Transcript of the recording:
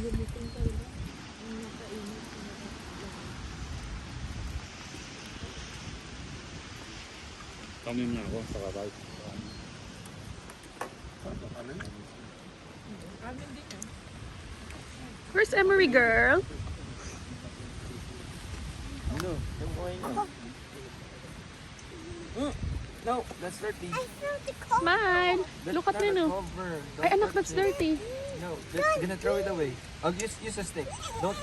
Lumiting talaga. Ang nakainit. Kamin na ako sa kabal. Amin din yan. Where's Emery, girl? No, don't go in. No, that's dirty. Smile. That's Look at not a Nino. cover. Don't Ay, anak, touch that's it. dirty. No, that's gonna throw it away. I'll use a stick. Don't